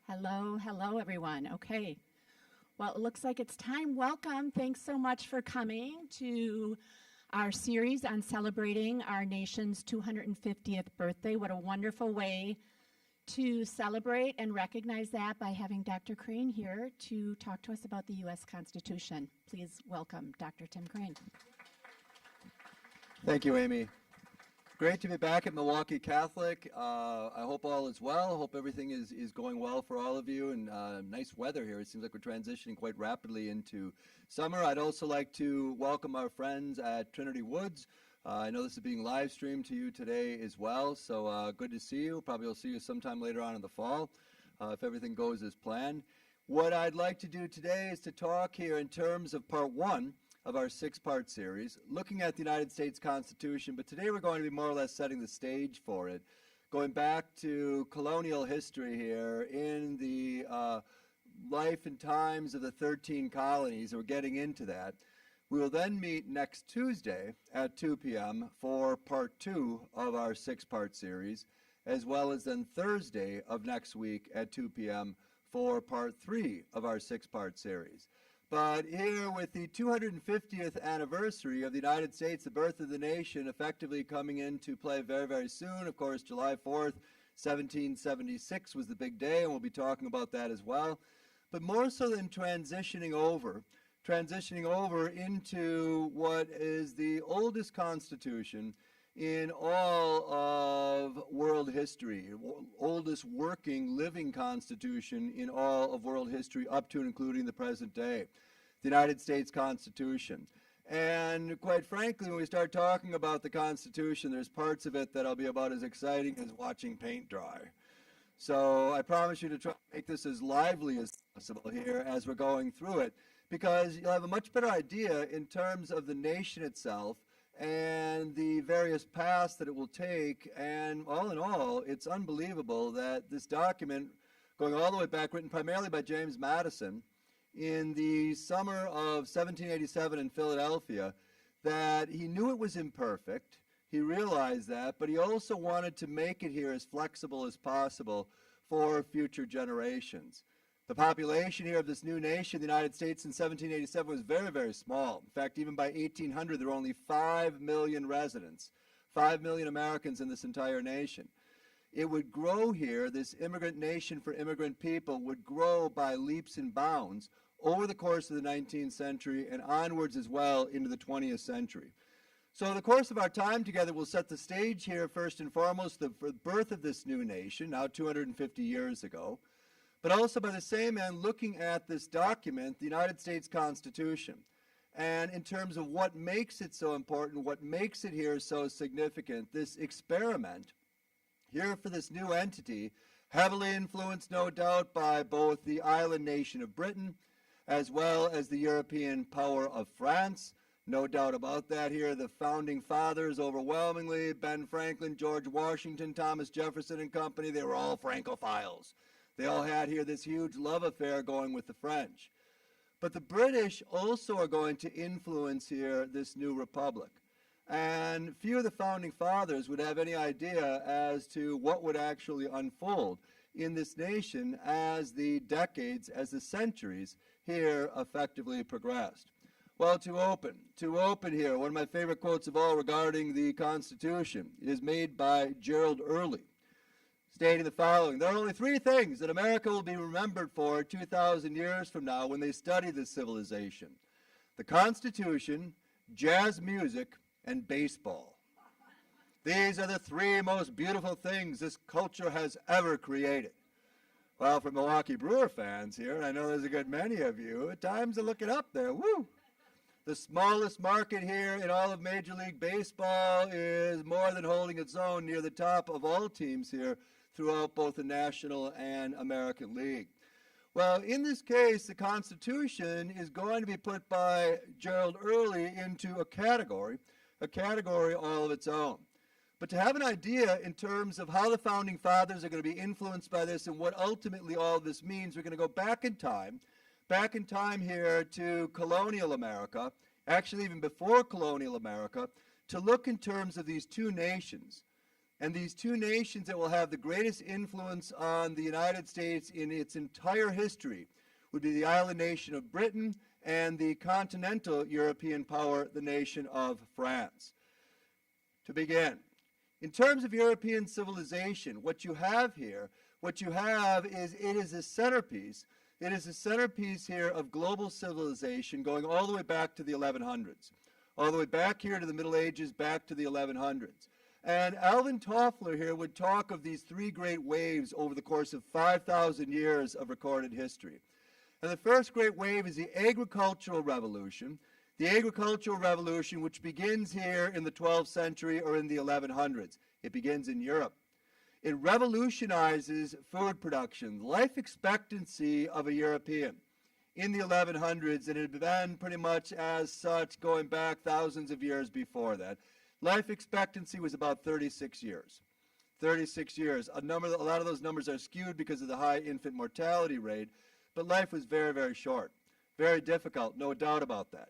Hello, hello, everyone. Okay. Well, it looks like it's time. Welcome. Thanks so much for coming to our series on celebrating our nation's 250th birthday. What a wonderful way to celebrate and recognize that by having Dr. Crain here to talk to us about the U.S. Constitution. Please welcome Dr. Tim Crain. Thank you, Amy. Great to be back at Milwaukee Catholic. I hope all is well. I hope everything is going well for all of you, and nice weather here. It seems like we're transitioning quite rapidly into summer. I'd also like to welcome our friends at Trinity Woods. I know this is being live streamed to you today as well, so good to see you. Probably will see you sometime later on in the fall if everything goes as planned. What I'd like to do today is to talk here in terms of part one of our six-part series, looking at the United States Constitution, but today we're going to be more or less setting the stage for it, going back to colonial history here in the life and times of the 13 colonies. We're getting into that. We will then meet next Tuesday at 2 p.m. for part two of our six-part series, as well as then Thursday of next week at 2 p.m. for part three of our six-part series. But here with the 250th anniversary of the United States, the birth of the nation, effectively coming into play very, very soon. Of course, July 4th, 1776 was the big day, and we'll be talking about that as well. But more so than transitioning over into what is the oldest constitution in all of world history, oldest working, living constitution in all of world history up to and including the present day, the United States Constitution. And quite frankly, when we start talking about the Constitution, there's parts of it that'll be about as exciting as watching paint dry. So I promise you to try to make this as lively as possible here as we're going through it, because you'll have a much better idea in terms of the nation itself and the various paths that it will take. And all in all, it's unbelievable that this document, going all the way back, written primarily by James Madison in the summer of 1787 in Philadelphia, that he knew it was imperfect. He realized that, but he also wanted to make it here as flexible as possible for future generations. The population here of this new nation, the United States, in 1787 was very, very small. In fact, even by 1800, there were only 5 million residents, 5 million Americans in this entire nation. It would grow here, this immigrant nation for immigrant people would grow by leaps and bounds over the course of the 19th century and onwards as well into the 20th century. So the course of our time together will set the stage here, first and foremost, for the birth of this new nation, now 250 years ago. But also by the same end, looking at this document, the United States Constitution, and in terms of what makes it so important, what makes it here so significant, this experiment here for this new entity, heavily influenced, no doubt, by both the island nation of Britain as well as the European power of France. No doubt about that here. The founding fathers overwhelmingly, Ben Franklin, George Washington, Thomas Jefferson and company, they were all Francophiles. They all had here this huge love affair going with the French. But the British also are going to influence here this new republic. And few of the founding fathers would have any idea as to what would actually unfold in this nation as the decades, as the centuries here effectively progressed. Well, to open here, one of my favorite quotes of all regarding the Constitution is made by Gerald Early, stating the following: "There are only three things that America will be remembered for 2,000 years from now when they study this civilization: the Constitution, jazz music, and baseball. These are the three most beautiful things this culture has ever created." Well, for Milwaukee Brewer fans here, and I know there's a good many of you, time to look it up there. Woo! The smallest market here in all of Major League Baseball is more than holding its own near the top of all teams here throughout both the National and American League. Well, in this case, the Constitution is going to be put by Gerald Early into a category all of its own. But to have an idea in terms of how the Founding Fathers are going to be influenced by this and what ultimately all of this means, we're going to go back in time here to colonial America, actually even before colonial America, to look in terms of these two nations, And these two nations that will have the greatest influence on the United States in its entire history would be the island nation of Britain and the continental European power, the nation of France. To begin, in terms of European civilization, what you have is it is a centerpiece. It is a centerpiece here of global civilization going all the way back to the 1100s, all the way back here to the Middle Ages, back to the 1100s. And Alvin Toffler here would talk of these three great waves over the course of 5,000 years of recorded history. And the first great wave is the agricultural revolution. The agricultural revolution, which begins here in the 12th century or in the 1100s. It begins in Europe. It revolutionizes food production, life expectancy of a European in the 1100s, and it had been pretty much as such going back thousands of years before that. Life expectancy was about 36 years. 36 years. A lot of those numbers are skewed because of the high infant mortality rate, but life was very, very short. Very difficult, no doubt about that.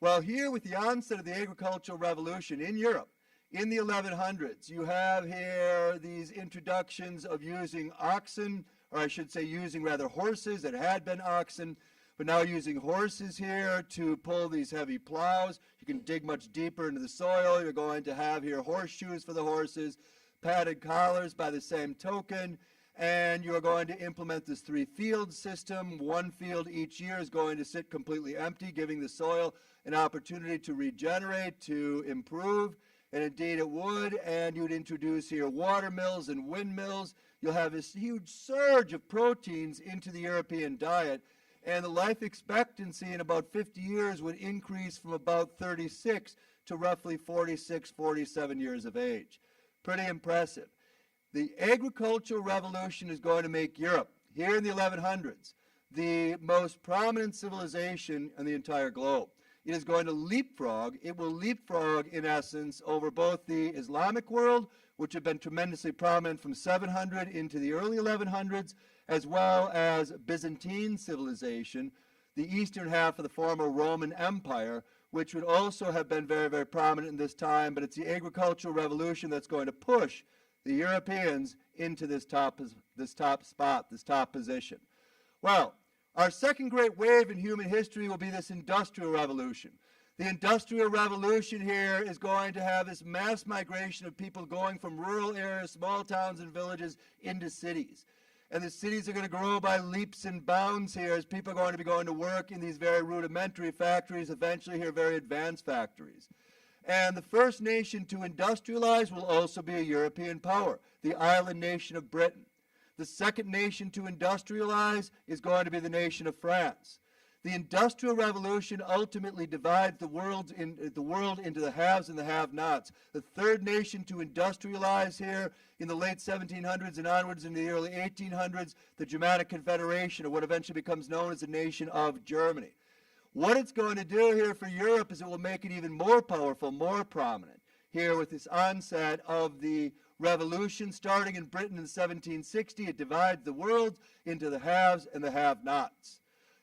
Well, here with the onset of the agricultural revolution in Europe, in the 1100s, you have here these introductions of using oxen, or I should say using rather horses that had been oxen, but now using horses here to pull these heavy plows. You can dig much deeper into the soil. You're going to have here horseshoes for the horses, padded collars by the same token, and you're going to implement this three-field system. One field each year is going to sit completely empty, giving the soil an opportunity to regenerate, to improve, and indeed it would. And you would introduce here water mills and windmills. You'll have this huge surge of proteins into the European diet, and the life expectancy in about 50 years would increase from about 36 to roughly 46, 47 years of age. Pretty impressive. The agricultural revolution is going to make Europe, here in the 1100s, the most prominent civilization on the entire globe. It is going to leapfrog. It will leapfrog, in essence, over both the Islamic world, which had been tremendously prominent from 700 into the early 1100s, as well as Byzantine civilization, the eastern half of the former Roman Empire, which would also have been very, very prominent in this time, but it's the agricultural revolution that's going to push the Europeans into this top spot, this top position. Well, our second great wave in human history will be this industrial revolution. The industrial revolution here is going to have this mass migration of people going from rural areas, small towns and villages into cities. And the cities are going to grow by leaps and bounds here as people are going to be going to work in these very rudimentary factories, eventually here very advanced factories. And the first nation to industrialize will also be a European power, the island nation of Britain. The second nation to industrialize is going to be the nation of France. The Industrial Revolution ultimately divides the world into the haves and the have-nots. The third nation to industrialize here in the late 1700s and onwards into the early 1800s, the Germanic Confederation, or what eventually becomes known as the nation of Germany. What it's going to do here for Europe is it will make it even more powerful, more prominent. Here with this onset of the revolution starting in Britain in 1760, it divides the world into the haves and the have-nots.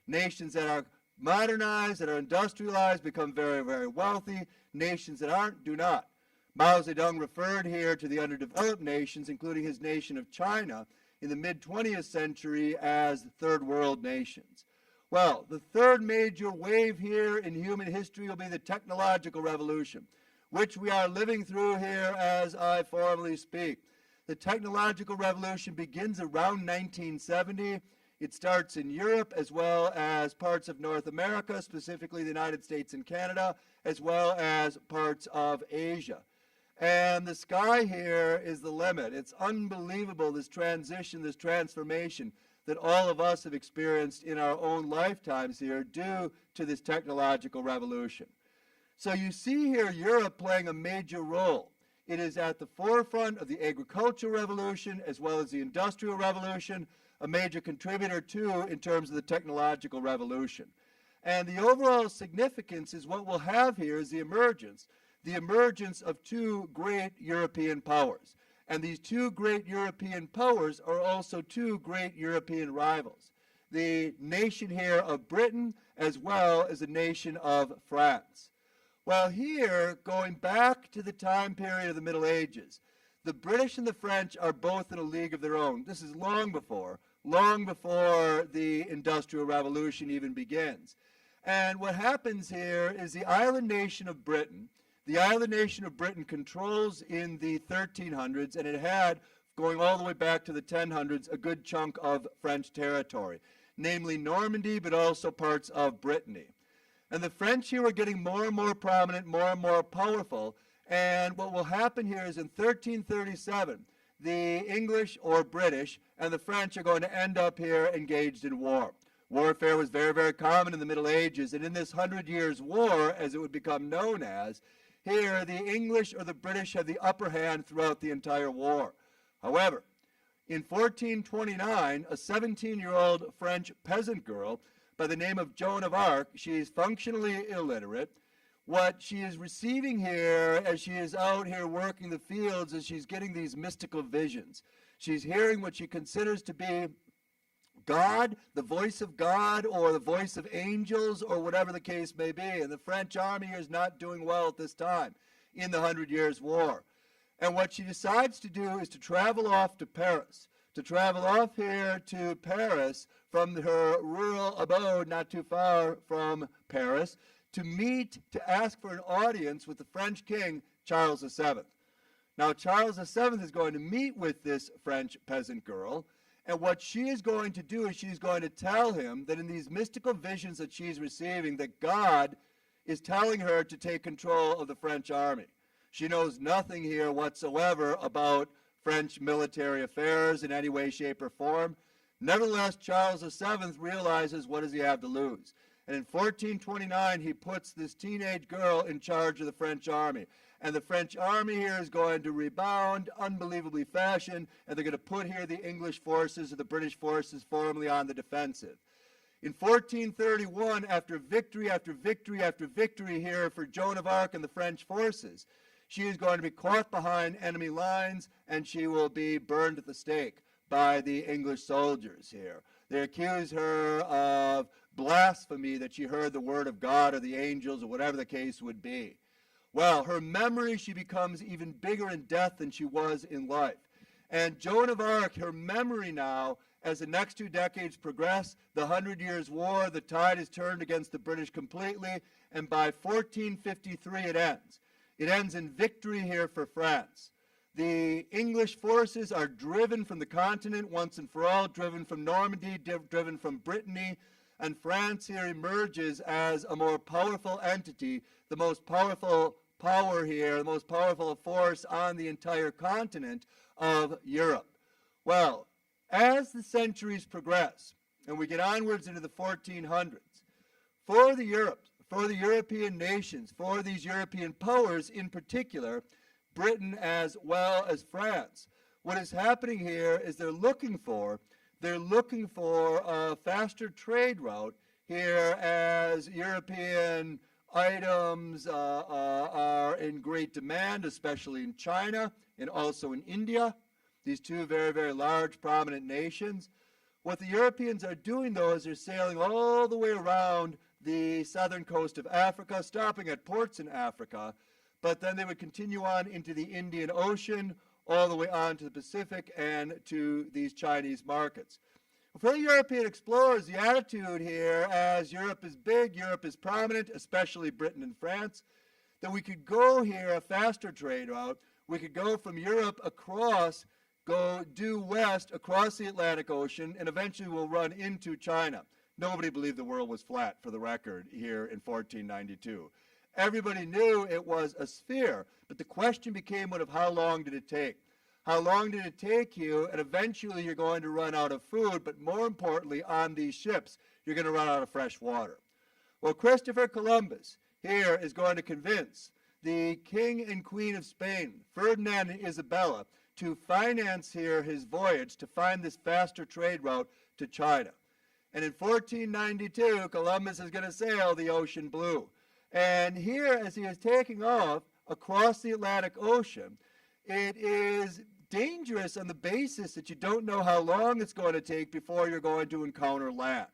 Nations that are modernized, that are industrialized, become very, very wealthy. Nations that aren't, do not. Mao Zedong referred here to the underdeveloped nations, including his nation of China, in the mid-20th century as third world nations. Well, the third major wave here in human history will be the technological revolution, which we are living through here as I formally speak. The technological revolution begins around 1970. It starts in Europe as well as parts of North America, specifically the United States and Canada, as well as parts of Asia. And the sky here is the limit. It's unbelievable, this transition, this transformation that all of us have experienced in our own lifetimes here due to this technological revolution. So you see here Europe playing a major role. It is at the forefront of the agricultural revolution as well as the industrial revolution, a major contributor too in terms of the technological revolution. And the overall significance is what we'll have here is the emergence of two great European powers. And these two great European powers are also two great European rivals. The nation here of Britain as well as the nation of France. Well, here, going back to the time period of the Middle Ages, the British and the French are both in a league of their own. This is long before the Industrial Revolution even begins. And what happens here is the island nation of Britain, controls in the 1300s, and it had, going all the way back to the 1000s, a good chunk of French territory, namely Normandy, but also parts of Brittany. And the French here are getting more and more prominent, more and more powerful. And what will happen here is in 1337, the English or British and the French are going to end up here engaged in war. Warfare was very, very common in the Middle Ages. And in this 100 Years' War, as it would become known as, here the English or the British have the upper hand throughout the entire war. However, in 1429, a 17-year-old French peasant girl by the name of Joan of Arc, she is functionally illiterate. What she is receiving here as she is out here working the fields is she's getting these mystical visions. She's hearing what she considers to be God, the voice of God, or the voice of angels, or whatever the case may be. And the French army is not doing well at this time in the 100 Years' War. And what she decides to do is to travel off to Paris, to travel off here to Paris from her rural abode not too far from Paris, to ask for an audience with the French king, Charles VII. Now, Charles VII is going to meet with this French peasant girl, and what she is going to do is she's going to tell him that in these mystical visions that she's receiving, that God is telling her to take control of the French army. She knows nothing here whatsoever about French military affairs in any way, shape, or form. Nevertheless, Charles VII realizes, what does he have to lose? And in 1429, he puts this teenage girl in charge of the French army. And the French army here is going to rebound unbelievably fashion, and they're going to put here the English forces or the British forces formally on the defensive. In 1431, after victory after victory after victory here for Joan of Arc and the French forces, she is going to be caught behind enemy lines, and she will be burned at the stake by the English soldiers here. They accuse her of blasphemy, that she heard the word of God or the angels or whatever the case would be. Well, her memory, she becomes even bigger in death than she was in life. And Joan of Arc, her memory now, as the next 2 decades progress, the 100 Years' War, the tide is turned against the British completely, and by 1453 it ends. It ends in victory here for France. The English forces are driven from the continent once and for all, driven from Normandy, driven from Brittany, and France here emerges as a more powerful entity, the most powerful power here, the most powerful force on the entire continent of Europe. Well, as the centuries progress, and we get onwards into the 1400s, for the European nations, for these European powers in particular, Britain as well as France, what is happening here is they're looking for a faster trade route here as European items are in great demand, especially in China and also in India, these two very, very large, prominent nations. What the Europeans are doing, though, is they're sailing all the way around the southern coast of Africa, stopping at ports in Africa, but then they would continue on into the Indian Ocean, all the way on to the Pacific and to these Chinese markets. For the European explorers, the attitude here, as Europe is big, Europe is prominent, especially Britain and France, that we could go here a faster trade route. We could go from Europe across, go due west across the Atlantic Ocean, and eventually we'll run into China. Nobody believed the world was flat, for the record, here in 1492. Everybody knew it was a sphere, but the question became one of how long did it take? How long did it take you? And eventually you're going to run out of food, but more importantly, on these ships, you're going to run out of fresh water. Well, Christopher Columbus here is going to convince the King and Queen of Spain, Ferdinand and Isabella, to finance here his voyage to find this faster trade route to China. And in 1492, Columbus is going to sail the ocean blue. And here, as he is taking off across the Atlantic Ocean, it is dangerous on the basis that you don't know how long it's going to take before you're going to encounter land.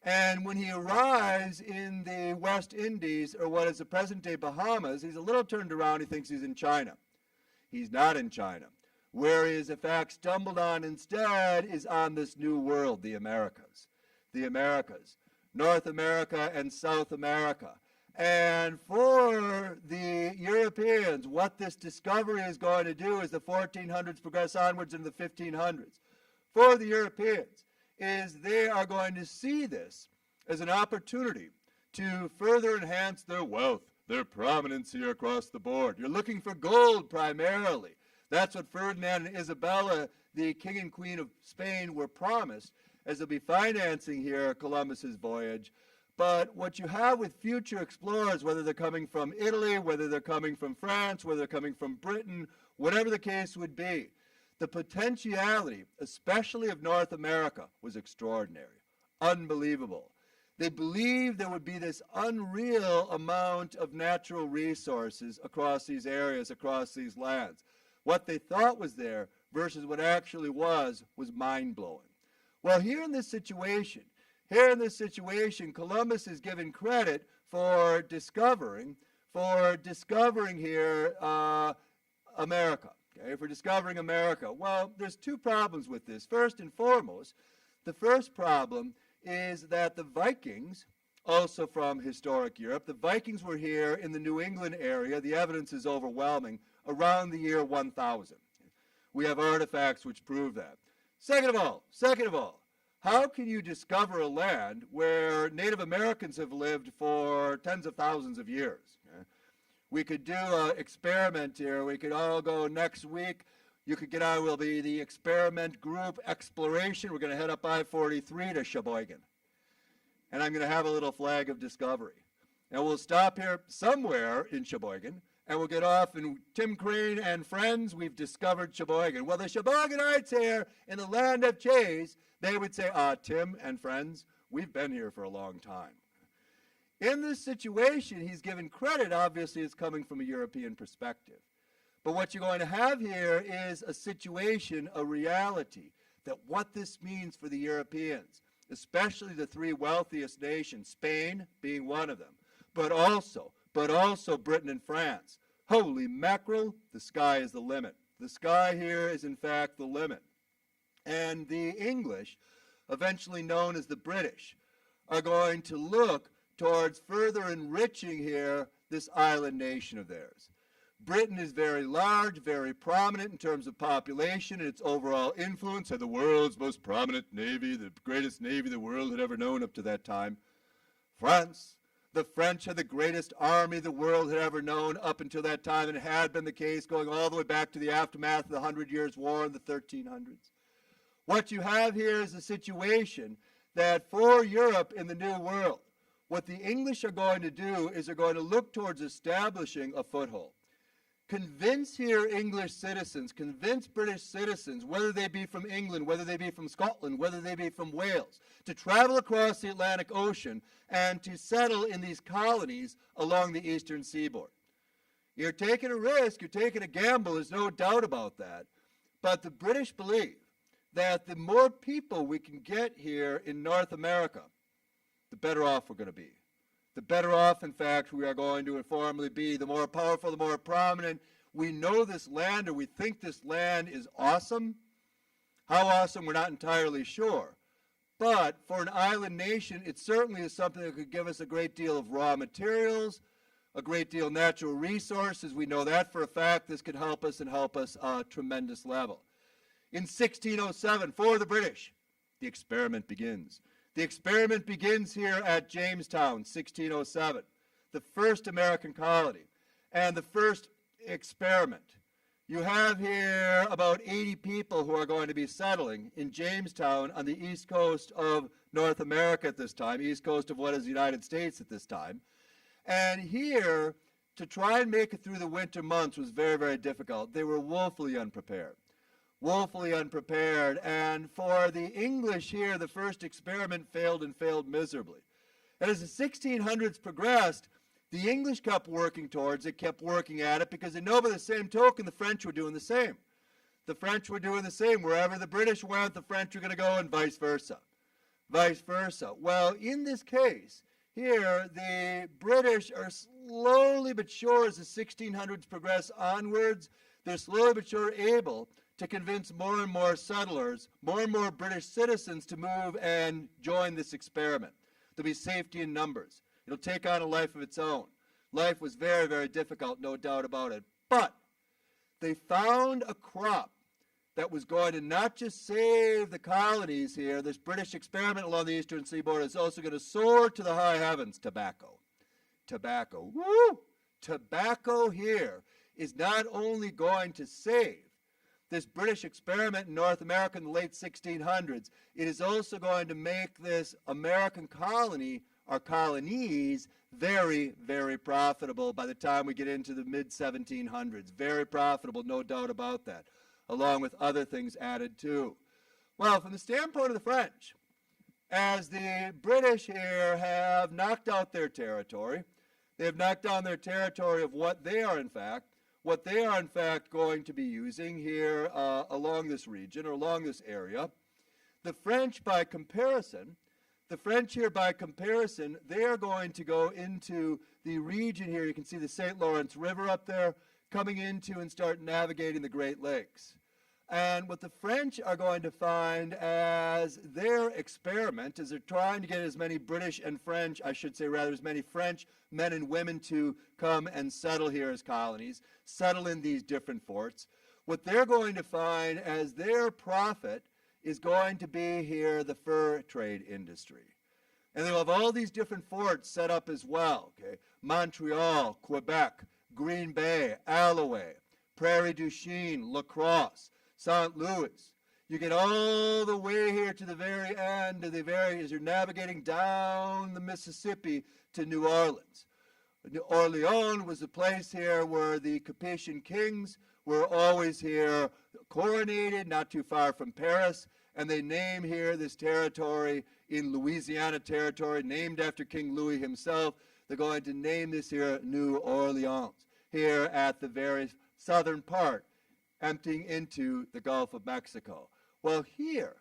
And when he arrives in the West Indies, or what is the present-day Bahamas, he's a little turned around. He thinks he's in China. He's not in China. Where he is, in fact, stumbled on instead is on this new world, the Americas. The Americas. North America and South America. And for the Europeans, what this discovery is going to do as the 1400s progress onwards into the 1500s, for the Europeans, is they are going to see this as an opportunity to further enhance their wealth, their prominence here across the board. You're looking for gold primarily. That's what Ferdinand and Isabella, the king and queen of Spain, were promised as they'll be financing here Columbus's voyage. But what you have with future explorers, whether they're coming from Italy, whether they're coming from France, whether they're coming from Britain, whatever the case would be, the potentiality, especially of North America, was extraordinary, unbelievable. They believed there would be this unreal amount of natural resources across these areas, across these lands. What they thought was there versus what actually was mind-blowing. Well, here in this situation, Columbus is given credit for discovering here America. Okay, for discovering America. Well, there's two problems with this. First and foremost, the first problem is that the Vikings, also from historic Europe, the Vikings were here in the New England area. The evidence is overwhelming. Around the year 1000. We have artifacts which prove that. Second of all, how can you discover a land where Native Americans have lived for tens of thousands of years? Okay? We could do an experiment here. We could all go next week. You could get on, will be the experiment group exploration. We're going to head up I-43 to Sheboygan. And I'm going to have a little flag of discovery. And we'll stop here somewhere in Sheboygan. And we'll get off, and Tim Crain and friends, we've discovered Sheboygan. Well, the Sheboyganites here in the land of Chase, they would say, Tim and friends, we've been here for a long time. In this situation, he's given credit, obviously, it's coming from a European perspective. But what you're going to have here is a situation, a reality, that what this means for the Europeans, especially the three wealthiest nations, Spain being one of them, but also Britain and France. Holy mackerel, the sky is the limit. The sky here is in fact the limit. And the English, eventually known as the British, are going to look towards further enriching here this island nation of theirs. Britain is very large, very prominent in terms of population and its overall influence, had the world's most prominent navy, the greatest navy the world had ever known up to that time. France, the French had the greatest army the world had ever known up until that time, and it had been the case going all the way back to the aftermath of the 100 Years' War in the 1300s. What you have here is a situation that for Europe in the New World, what the English are going to do is they're going to look towards establishing a foothold. Convince here English citizens, convince British citizens, whether they be from England, whether they be from Scotland, whether they be from Wales, to travel across the Atlantic Ocean and to settle in these colonies along the eastern seaboard. You're taking a risk, you're taking a gamble, there's no doubt about that. But the British believe that the more people we can get here in North America, the better off we're going to be. The better off, in fact, we are going to informally be. The more powerful, the more prominent. We know this land, or we think this land is awesome. How awesome, we're not entirely sure. But for an island nation, it certainly is something that could give us a great deal of raw materials, a great deal of natural resources. We know that for a fact. This could help us and help us a tremendous level. In 1607, for the British, the experiment begins. The experiment begins here at Jamestown, 1607, the first American colony, and the first experiment. You have here about 80 people who are going to be settling in Jamestown on the east coast of North America at this time, east coast of what is the United States at this time. And here, to try and make it through the winter months was very, very difficult. They were woefully unprepared. And for the English here, the first experiment failed and failed miserably. And as the 1600s progressed, the English kept working towards it, kept working at it, because they know by the same token the French were doing the same. The French were doing the same. Wherever the British went, the French were going to go, and vice versa. Well, in this case, here, the British are slowly but sure, as the 1600s progress onwards, they're slowly but surely able to convince more and more settlers, more and more British citizens to move and join this experiment. There'll be safety in numbers. It'll take on a life of its own. Life was very, very difficult, no doubt about it. But they found a crop that was going to not just save the colonies here, this British experiment along the eastern seaboard is also going to soar to the high heavens. Tobacco. Tobacco. Woo! Tobacco here is not only going to save this British experiment in North America in the late 1600s, it is also going to make this American colony, our colonies, very, very profitable by the time we get into the mid-1700s. Very profitable, no doubt about that, along with other things added too. Well, from the standpoint of the French, as the British here have knocked out their territory, they have knocked down their territory of what they are in fact going to be using here along this region or along this area. The French by comparison, they are going to go into the region here. You can see the St. Lawrence River up there coming into and start navigating the Great Lakes. And what the French are going to find as their experiment is they're trying to get as many British and French, I should say rather, as many French men and women to come and settle here as colonies, settle in these different forts. What they're going to find as their profit is going to be here the fur trade industry. And they'll have all these different forts set up as well, okay? Montreal, Quebec, Green Bay, Alloway, Prairie du Chien, La Crosse, St. Louis. You get all the way here to the very end of as you're navigating down the Mississippi to New Orleans. New Orleans was a place here where the Capetian kings were always here coronated, not too far from Paris, and they name here this territory in Louisiana Territory, named after King Louis himself. They're going to name this here New Orleans, here at the very southern part, emptying into the Gulf of Mexico. Well, here,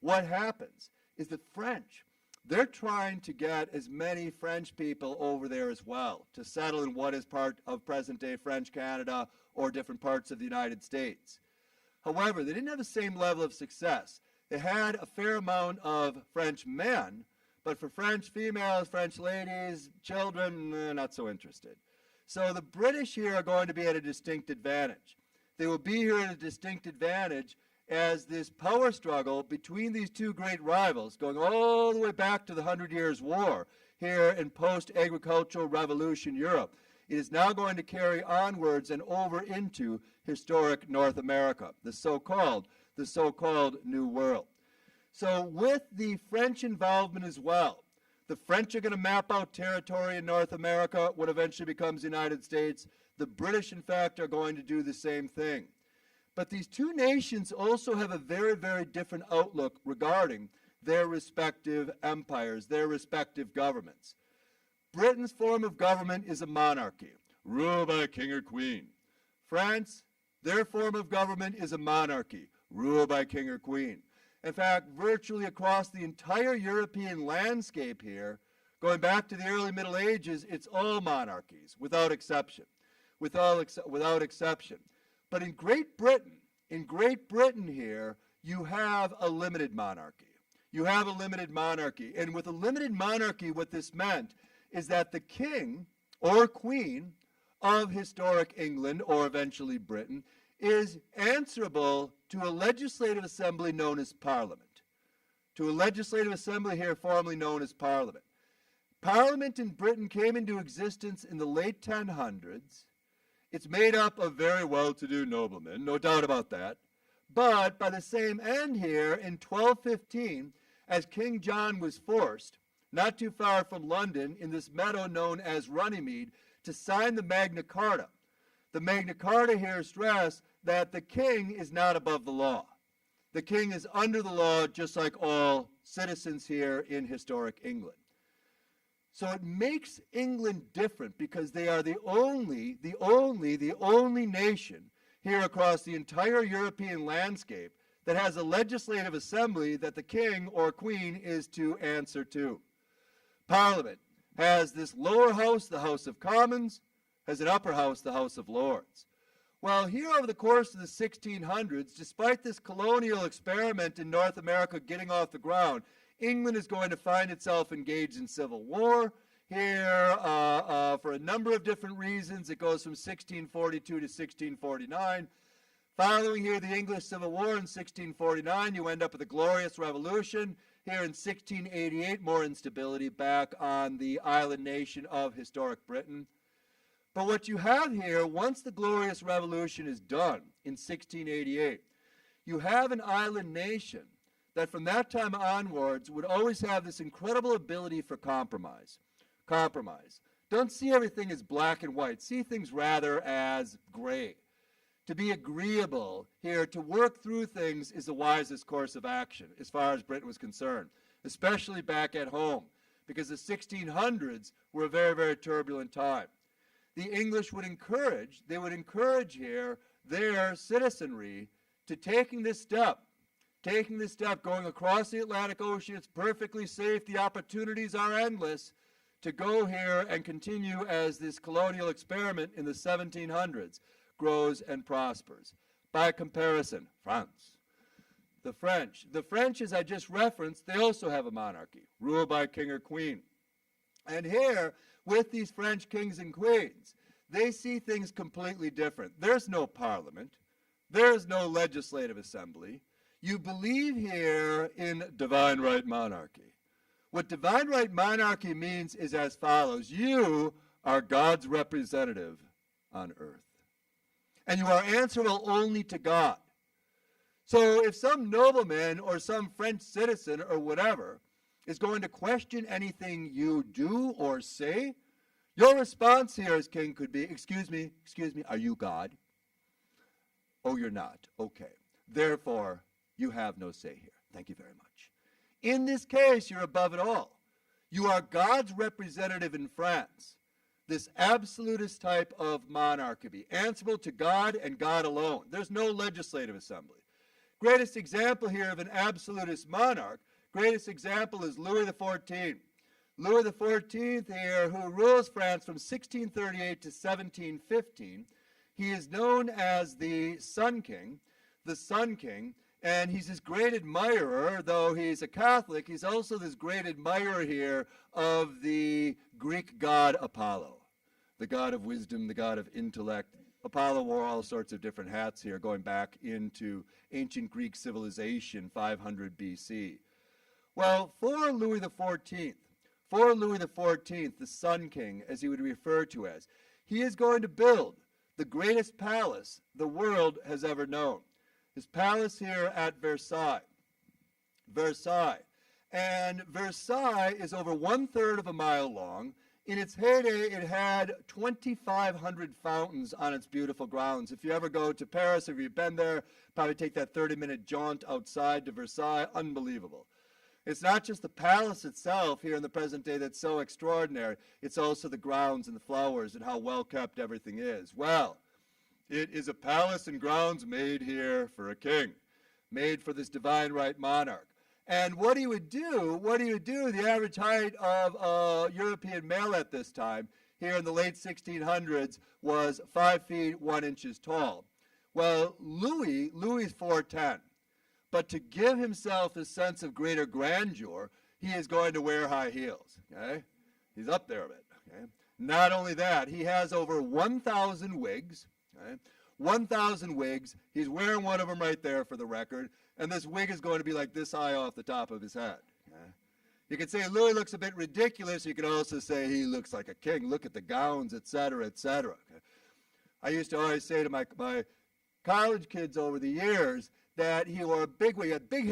what happens is the French, they're trying to get as many French people over there as well to settle in what is part of present-day French Canada or different parts of the United States. However, they didn't have the same level of success. They had a fair amount of French men, but for French females, French ladies, children, not so interested. So the British here are going to be at a distinct advantage. They will be here at a distinct advantage as this power struggle between these two great rivals, going all the way back to the 100 Years' War here in post-agricultural revolution Europe, it is now going to carry onwards and over into historic North America, the so-called New World. So with the French involvement as well, the French are going to map out territory in North America, what eventually becomes the United States. The British, in fact, are going to do the same thing. But these two nations also have a very, very different outlook regarding their respective empires, their respective governments. Britain's form of government is a monarchy, ruled by a king or queen. France, their form of government is a monarchy, ruled by king or queen. In fact, virtually across the entire European landscape here, going back to the early Middle Ages, it's all monarchies, without exception. Without exception. But in Great Britain here, you have a limited monarchy. You have a limited monarchy. And with a limited monarchy, what this meant is that the king or queen of historic England, or eventually Britain, is answerable to a legislative assembly known as Parliament. To a legislative assembly here formerly known as Parliament. Parliament in Britain came into existence in the late 1000s. It's made up of very well-to-do noblemen, no doubt about that. But by the same end here, in 1215, as King John was forced, not too far from London, in this meadow known as Runnymede, to sign the Magna Carta. The Magna Carta here stressed that the king is not above the law. The king is under the law, just like all citizens here in historic England. So it makes England different because they are the only nation here across the entire European landscape that has a legislative assembly that the king or queen is to answer to. Parliament has this lower house, the House of Commons, has an upper house, the House of Lords. Well, here over the course of the 1600s, despite this colonial experiment in North America getting off the ground, England is going to find itself engaged in civil war. Here, for a number of different reasons, it goes from 1642 to 1649. Following here the English Civil War in 1649, you end up with a glorious revolution. Here in 1688, more instability back on the island nation of historic Britain. But what you have here, once the Glorious Revolution is done in 1688, you have an island nation that from that time onwards would always have this incredible ability for compromise. Compromise. Don't see everything as black and white. See things rather as gray. To be agreeable here, to work through things is the wisest course of action as far as Britain was concerned, especially back at home, because the 1600s were a very, very turbulent time. The English would encourage here their citizenry to taking this step, going across the Atlantic Ocean. It's perfectly safe. The opportunities are endless to go here and continue as this colonial experiment in the 1700s grows and prospers. By comparison, France. The French, as I just referenced, they also have a monarchy, ruled by a king or queen. And here, with these French kings and queens, they see things completely different. There's no parliament. There's no legislative assembly. You believe here in divine right monarchy. What divine right monarchy means is as follows. You are God's representative on earth. And you are answerable only to God. So if some nobleman or some French citizen or whatever is going to question anything you do or say, your response here as king could be, excuse me, are you God? Oh, you're not. Okay. Therefore, you have no say here. Thank you very much. In this case, you're above it all. You are God's representative in France. This absolutist type of monarchy, be answerable to God and God alone. There's no legislative assembly. Greatest example here of an absolutist monarch, greatest example is Louis XIV. Louis XIV here, who rules France from 1638 to 1715. He is known as the Sun King, and he's this great admirer, though he's a Catholic, he's also this great admirer here of the Greek god Apollo, the god of wisdom, the god of intellect. Apollo wore all sorts of different hats here, going back into ancient Greek civilization, 500 BC. Well, for Louis XIV, the Sun King, as he would refer to as, he is going to build the greatest palace the world has ever known. His palace here at Versailles. And Versailles is over 1/3 of a mile long. In its heyday, it had 2,500 fountains on its beautiful grounds. If you ever go to Paris, if you've been there, probably take that 30-minute jaunt outside to Versailles. Unbelievable. It's not just the palace itself here in the present day that's so extraordinary. It's also the grounds and the flowers and how well kept everything is. Well, it is a palace and grounds made here for a king, made for this divine right monarch. And what he would do, the average height of a European male at this time, here in the late 1600s, was 5 feet 1 inches tall. Well, Louis is 4'10". But to give himself a sense of greater grandeur, he is going to wear high heels. Okay? He's up there a bit. Okay? Not only that, he has over 1,000 wigs. Okay? 1,000 wigs. He's wearing one of them right there for the record. And this wig is going to be like this high off the top of his head. Okay? You could say Louis looks a bit ridiculous. You could also say he looks like a king. Look at the gowns, etc., etc. Okay? I used to always say to my college kids over the years that he wore a big wig. He had big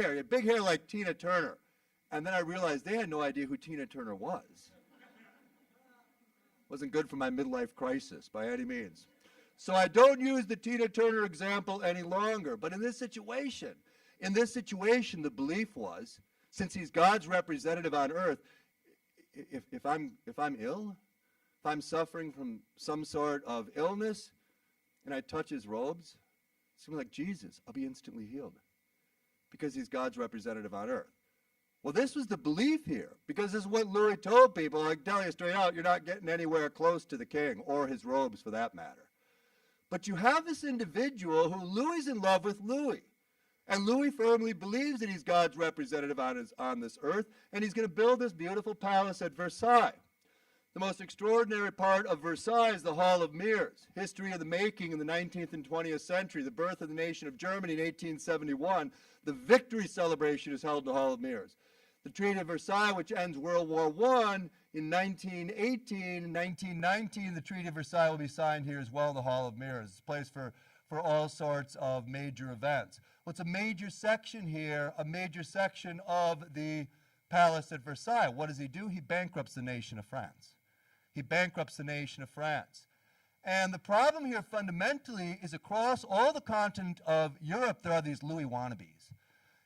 hair like Tina Turner. And then I realized they had no idea who Tina Turner was. Wasn't good for my midlife crisis by any means. So I don't use the Tina Turner example any longer. But in this situation, the belief was, since he's God's representative on earth, if I'm ill, if I'm suffering from some sort of illness, and I touch his robes, something like Jesus, I'll be instantly healed because he's God's representative on earth. Well, this was the belief here, because this is what Louis told people. I can tell you straight out, you're not getting anywhere close to the king or his robes for that matter. But you have this individual who Louis is in love with Louis. And Louis firmly believes that he's God's representative on this earth, and he's going to build this beautiful palace at Versailles. The most extraordinary part of Versailles is the Hall of Mirrors, history of the making in the 19th and 20th century, the birth of the nation of Germany in 1871. The victory celebration is held in the Hall of Mirrors. The Treaty of Versailles, which ends World War I in 1918, in 1919, the Treaty of Versailles will be signed here as well in the Hall of Mirrors. It's a place for all sorts of major events. What's a major section here? A major section of the palace at Versailles. What does he do? He bankrupts the nation of France. He bankrupts the nation of France. And the problem here fundamentally is across all the continent of Europe, there are these Louis wannabes.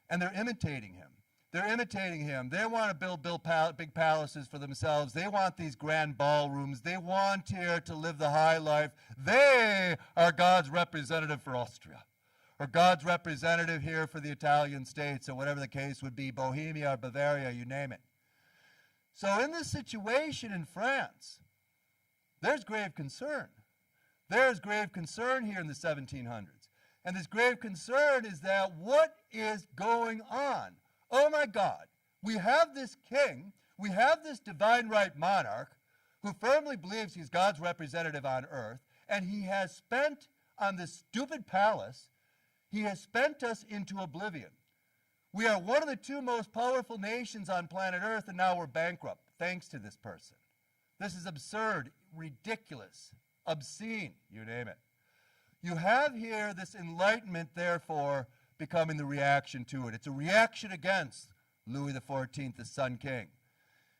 And they're imitating him. They're imitating him. They want to build big palaces for themselves. They want these grand ballrooms. They want here to live the high life. They are God's representative for Austria, or God's representative here for the Italian states, or whatever the case would be, Bohemia or Bavaria, you name it. So in this situation in France, there's grave concern. There's grave concern here in the 1700s. And this grave concern is that what is going on? Oh my God, we have this king, we have this divine right monarch who firmly believes he's God's representative on earth, and he has spent on this stupid palace, he has spent us into oblivion. We are one of the two most powerful nations on planet Earth, and now we're bankrupt, thanks to this person. This is absurd, ridiculous, obscene, you name it. You have here this enlightenment, therefore, becoming the reaction to it. It's a reaction against Louis XIV, the Sun King,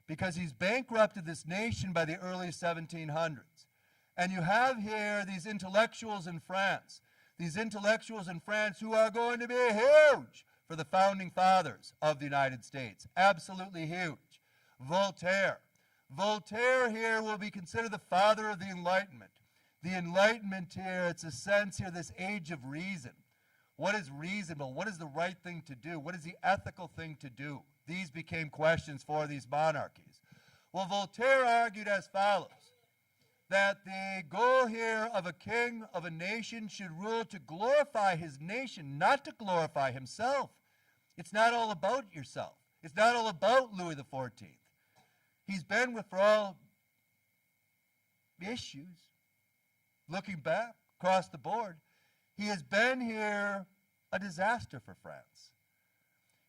because he's bankrupted this nation by the early 1700s. And you have here these intellectuals in France who are going to be huge for the founding fathers of the United States. Absolutely huge. Voltaire. Voltaire here will be considered the father of the Enlightenment. The Enlightenment here, it's a sense here, this age of reason. What is reasonable? What is the right thing to do? What is the ethical thing to do? These became questions for these monarchies. Well, Voltaire argued as follows, that the goal here of a king of a nation should rule to glorify his nation, not to glorify himself. It's not all about yourself. It's not all about Louis XIV. He's been with, for all issues, looking back across the board, he has been here a disaster for France.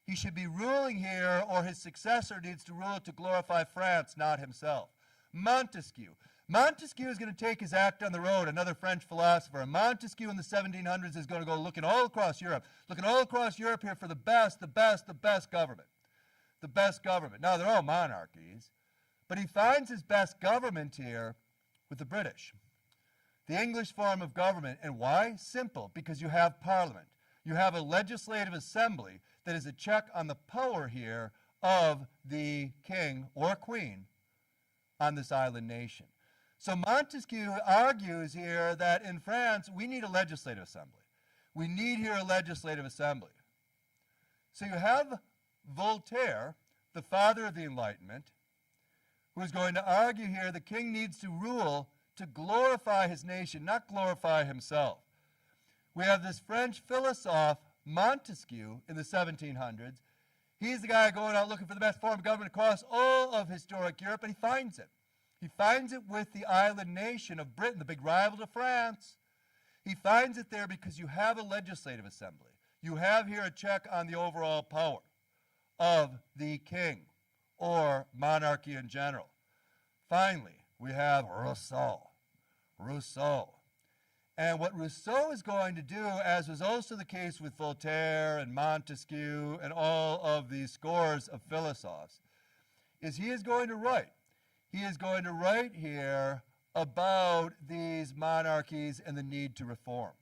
He should be ruling here, or his successor needs to rule to glorify France, not himself. Montesquieu. Montesquieu is going to take his act on the road, another French philosopher. And Montesquieu in the 1700s is going to go looking all across Europe here for the best government. The best government. Now, they're all monarchies, but he finds his best government here with the British. The English form of government. And why? Simple, because you have Parliament. You have a legislative assembly that is a check on the power here of the king or queen on this island nation. So Montesquieu argues here that in France, we need a legislative assembly. We need here a legislative assembly. So you have Voltaire, the father of the Enlightenment, who is going to argue here the king needs to rule to glorify his nation, not glorify himself. We have this French philosopher, Montesquieu, in the 1700s. He's the guy going out looking for the best form of government across all of historic Europe, and he finds it. He finds it with the island nation of Britain, the big rival to France. He finds it there because you have a legislative assembly. You have here a check on the overall power of the king or monarchy in general. Finally, we have Rousseau. And what Rousseau is going to do, as was also the case with Voltaire and Montesquieu and all of these scores of philosophers, is he is going to write. He is going to write here about these monarchies and the need to reform.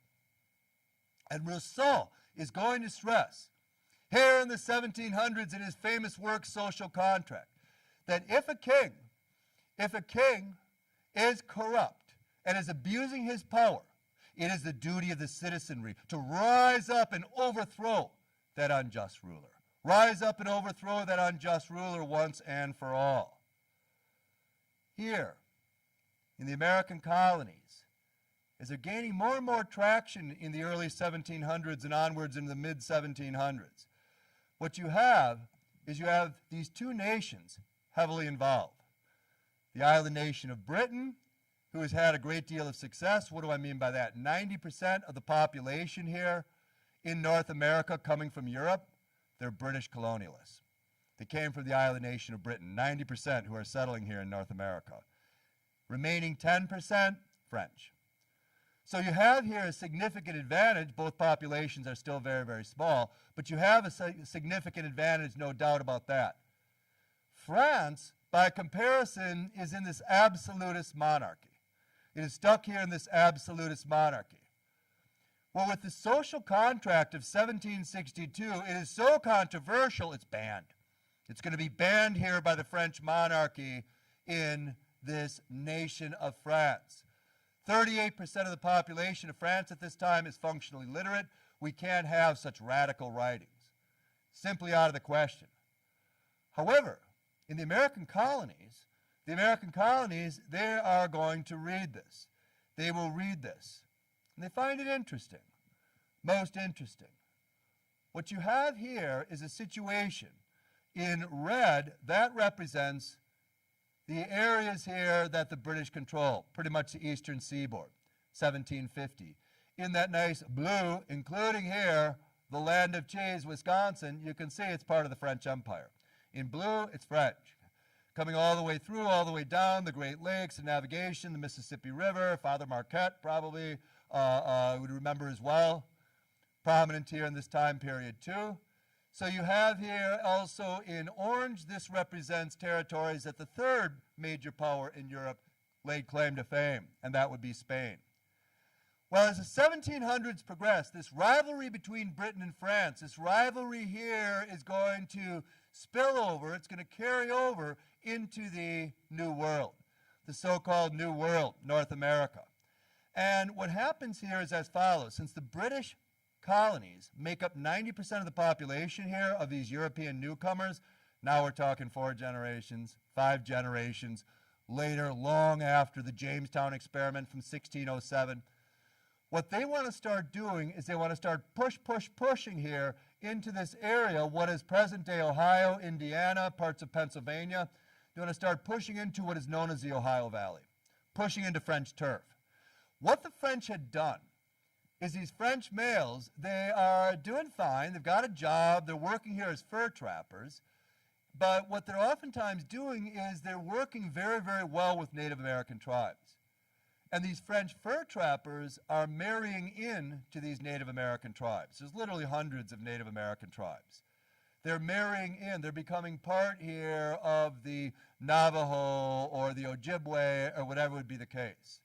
And Rousseau is going to stress, here in the 1700s in his famous work, Social Contract, that if a king is corrupt and is abusing his power, it is the duty of the citizenry to rise up and overthrow that unjust ruler. Rise up and overthrow that unjust ruler once and for all. Here, in the American colonies, as they're gaining more and more traction in the early 1700s and onwards into the mid-1700s, what you have is you have these two nations heavily involved. The island nation of Britain, who has had a great deal of success. What do I mean by that? 90% of the population here in North America coming from Europe, they're British colonialists. They came from the island nation of Britain, 90% who are settling here in North America. Remaining 10%, French. So you have here a significant advantage. Both populations are still very, very small, but you have a significant advantage, no doubt about that. France, by comparison, is in this absolutist monarchy. It is stuck here in this absolutist monarchy. Well, with the social contract of 1762, it is so controversial, it's banned. It's going to be banned here by the French monarchy in this nation of France. 38% of the population of France at this time is functionally literate. We can't have such radical writings. Simply out of the question. However, in the American colonies, they are going to read this. They will read this. And they find it interesting. Most interesting. What you have here is a situation in red that represents the areas here that the British control, pretty much the eastern seaboard, 1750. In that nice blue, including here, the land of cheese, Wisconsin, you can see it's part of the French Empire. In blue, it's French. Coming all the way through, all the way down, the Great Lakes, the navigation, the Mississippi River, Father Marquette probably would remember as well. Prominent here in this time period too. So you have here also in orange, this represents territories that the third major power in Europe laid claim to fame, and that would be Spain. Well, as the 1700s progress, this rivalry between Britain and France, this rivalry here is going to spill over, it's going to carry over into the New World, the so-called New World, North America. And what happens here is as follows. Since the British colonies make up 90% of the population here of these European newcomers, now we're talking 4 generations, 5 generations later, long after the Jamestown experiment from 1607. What they want to start doing is they want to start pushing here into this area, what is present-day Ohio, Indiana, parts of Pennsylvania. They want to start pushing into what is known as the Ohio Valley, pushing into French turf. What the French had done is these French males, they are doing fine, they've got a job, they're working here as fur trappers, but what they're oftentimes doing is they're working very, very well with Native American tribes. And these French fur trappers are marrying in to these Native American tribes. There's literally hundreds of Native American tribes. They're marrying in, they're becoming part here of the Navajo or the Ojibwe or whatever would be the case.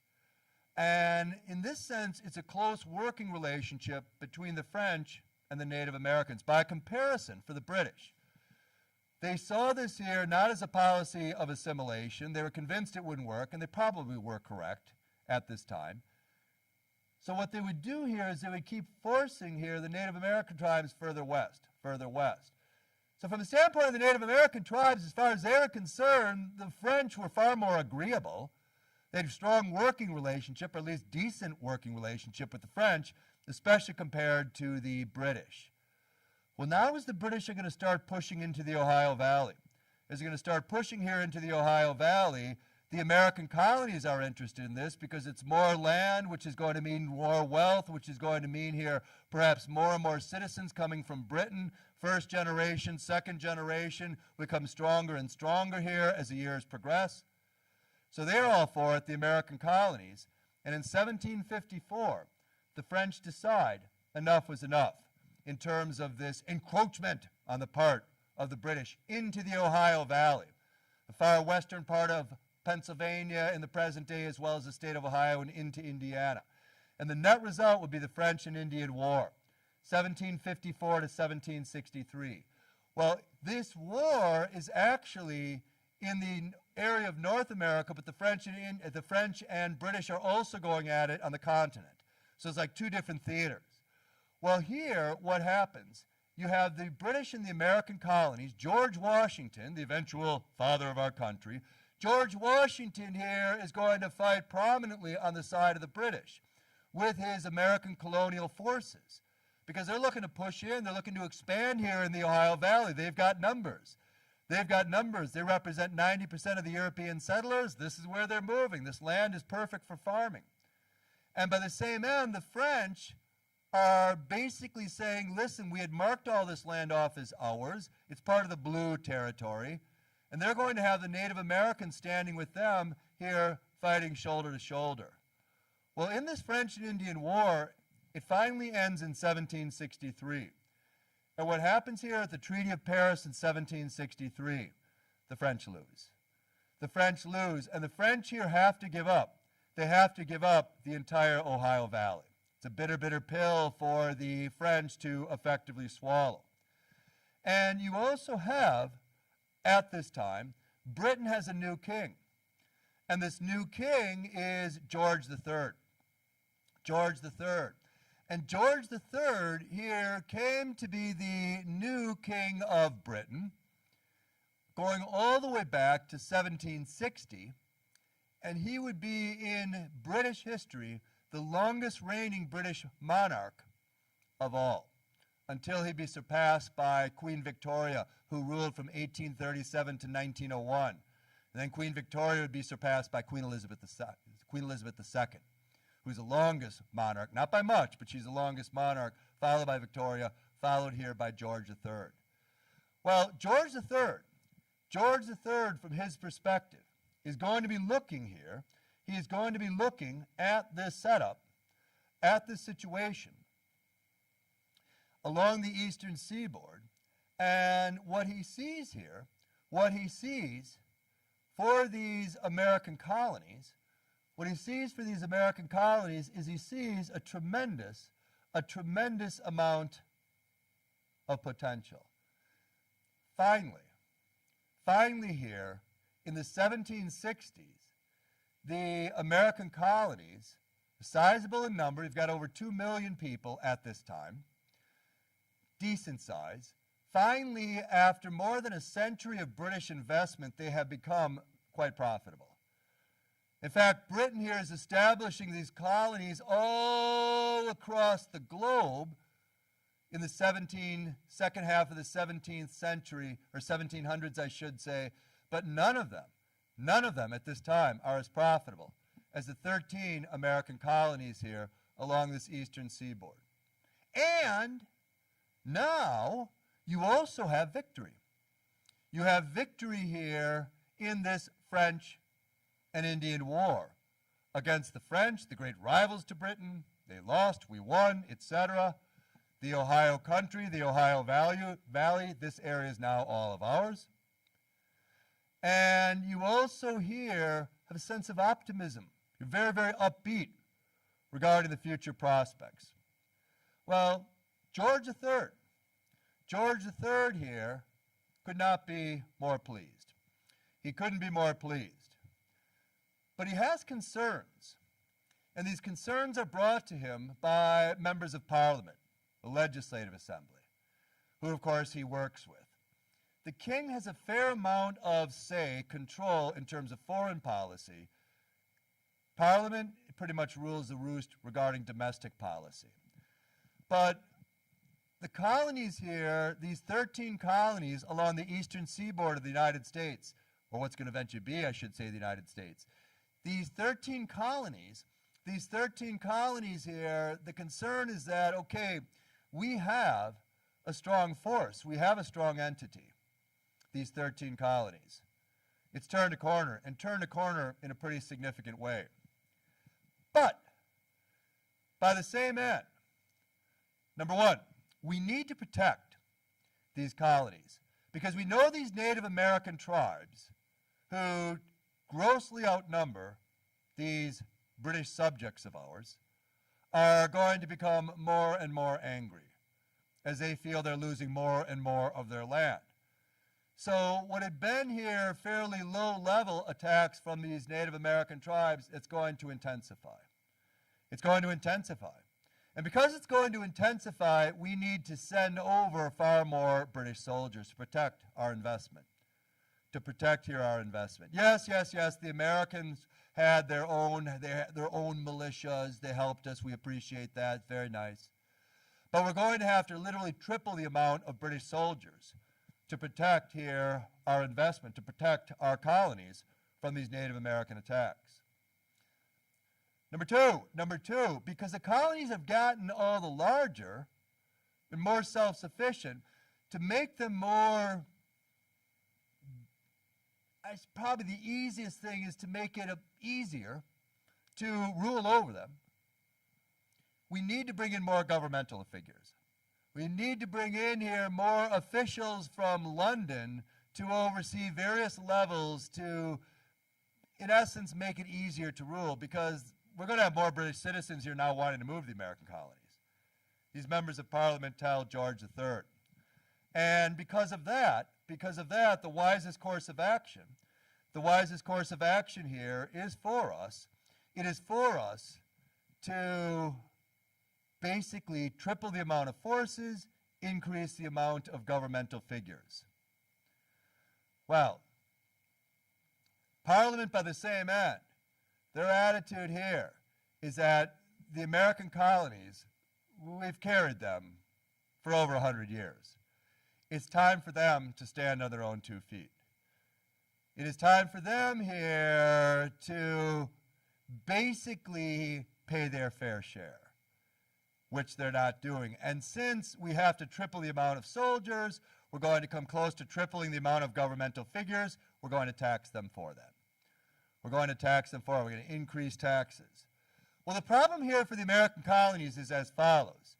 And in this sense, it's a close working relationship between the French and the Native Americans. By comparison, for the British, they saw this here not as a policy of assimilation. They were convinced it wouldn't work, and they probably were correct at this time. So what they would do here is they would keep forcing here the Native American tribes further west, further west. So from the standpoint of the Native American tribes, as far as they were concerned, the French were far more agreeable. They had a strong working relationship, or at least decent working relationship with the French, especially compared to the British. Well, now as the British are going to start pushing into the Ohio Valley, as they're going to start pushing here into the Ohio Valley, the American colonies are interested in this because it's more land, which is going to mean more wealth, which is going to mean here perhaps more and more citizens coming from Britain. First generation, second generation become stronger and stronger here as the years progress. So they're all for it, the American colonies. And in 1754, the French decide enough was enough in terms of this encroachment on the part of the British into the Ohio Valley, the far western part of Pennsylvania in the present day, as well as the state of Ohio and into Indiana. And the net result would be the French and Indian War, 1754 to 1763. Well, this war is actually in the area of North America, but the French and British are also going at it on the continent. So it's like two different theaters. Well, here, what happens? You have the British and the American colonies, George Washington, the eventual father of our country. George Washington here is going to fight prominently on the side of the British. with his American colonial forces, because they're looking to push in, they're looking to expand here in the Ohio Valley. They've got numbers. They've got numbers. They represent 90% of the European settlers. This is where they're moving. This land is perfect for farming. And by the same end, the French are basically saying, listen, we had marked all this land off as ours. It's part of the blue territory. And they're going to have the Native Americans standing with them here fighting shoulder to shoulder. Well, in this French and Indian War, it finally ends in 1763. And what happens here at the Treaty of Paris in 1763? The French lose. The French lose, and the French here have to give up. They have to give up the entire Ohio Valley. It's a bitter, bitter pill for the French to effectively swallow. And you also have, at this time, Britain has a new king. And this new king is George III. George III. And George III here came to be the new king of Britain, going all the way back to 1760, and he would be in British history the longest reigning British monarch of all, until he'd be surpassed by Queen Victoria, who ruled from 1837 to 1901. And then Queen Victoria would be surpassed by Queen Elizabeth II, who's the longest monarch, not by much, but she's the longest monarch, followed by Victoria, followed here by George III. Well, George III, from his perspective, is going to be looking here. He is going to be looking at this setup, at this situation, along the eastern seaboard, and what he sees here, what he sees for these American colonies, what he sees for these American colonies is he sees a tremendous amount of potential. Finally here, in the 1760s, the American colonies, sizable in number, you've got over 2 million people at this time, decent size. Finally, after more than a century of British investment, they have become quite profitable. In fact, Britain here is establishing these colonies all across the globe in the second half of the 17th century, or 1700s, I should say, but none of them at this time are as profitable as the 13 American colonies here along this eastern seaboard. And now you also have victory. You have victory here in this French and Indian War against the French, the great rivals to Britain. They lost, we won, etc. The Ohio country, the Ohio Valley, this area is now all of ours. And you also here have a sense of optimism. You're very, very upbeat regarding the future prospects. Well, George III here could not be more pleased. He couldn't be more pleased. But he has concerns, and these concerns are brought to him by members of Parliament, the Legislative Assembly, who of course he works with. The king has a fair amount of say, control in terms of foreign policy. Parliament pretty much rules the roost regarding domestic policy. But the colonies here, these 13 colonies along the eastern seaboard of the United States, or what's going to eventually be, I should say, the United States, these 13 colonies here, the concern is that, okay, we have a strong force, we have a strong entity, these 13 colonies. It's turned a corner, and turned a corner in a pretty significant way. But, by the same end, number one, we need to protect these colonies, because we know these Native American tribes who grossly outnumber these British subjects of ours are going to become more and more angry as they feel they're losing more and more of their land. So what had been here fairly low-level attacks from these Native American tribes, it's going to intensify. It's going to intensify. And because it's going to intensify, we need to send over far more British soldiers to protect our investment. To protect here our investment. Yes, the Americans had their own militias. They helped us. We appreciate that. Very nice. But we're going to have to literally triple the amount of British soldiers to protect here our investment, to protect our colonies from these Native American attacks. Number two, because the colonies have gotten all the larger and more self-sufficient, to make them more, probably the easiest thing is to make it easier to rule over them. We need to bring in more governmental figures. We need to bring in here more officials from London to oversee various levels to, in essence, make it easier to rule, because we're going to have more British citizens here now wanting to move to the American colonies. These members of Parliament tell George III. And because of that, the wisest course of action here is for us. It is for us to basically triple the amount of forces, increase the amount of governmental figures. Well, Parliament, by the same end, their attitude here is that the American colonies, we've carried them for over 100 years. It's time for them to stand on their own 2 feet. It is time for them here to basically pay their fair share, which they're not doing. And since we have to triple the amount of soldiers, we're going to come close to tripling the amount of governmental figures. We're going to tax them for that. We're going to increase taxes. Well, the problem here for the American colonies is as follows.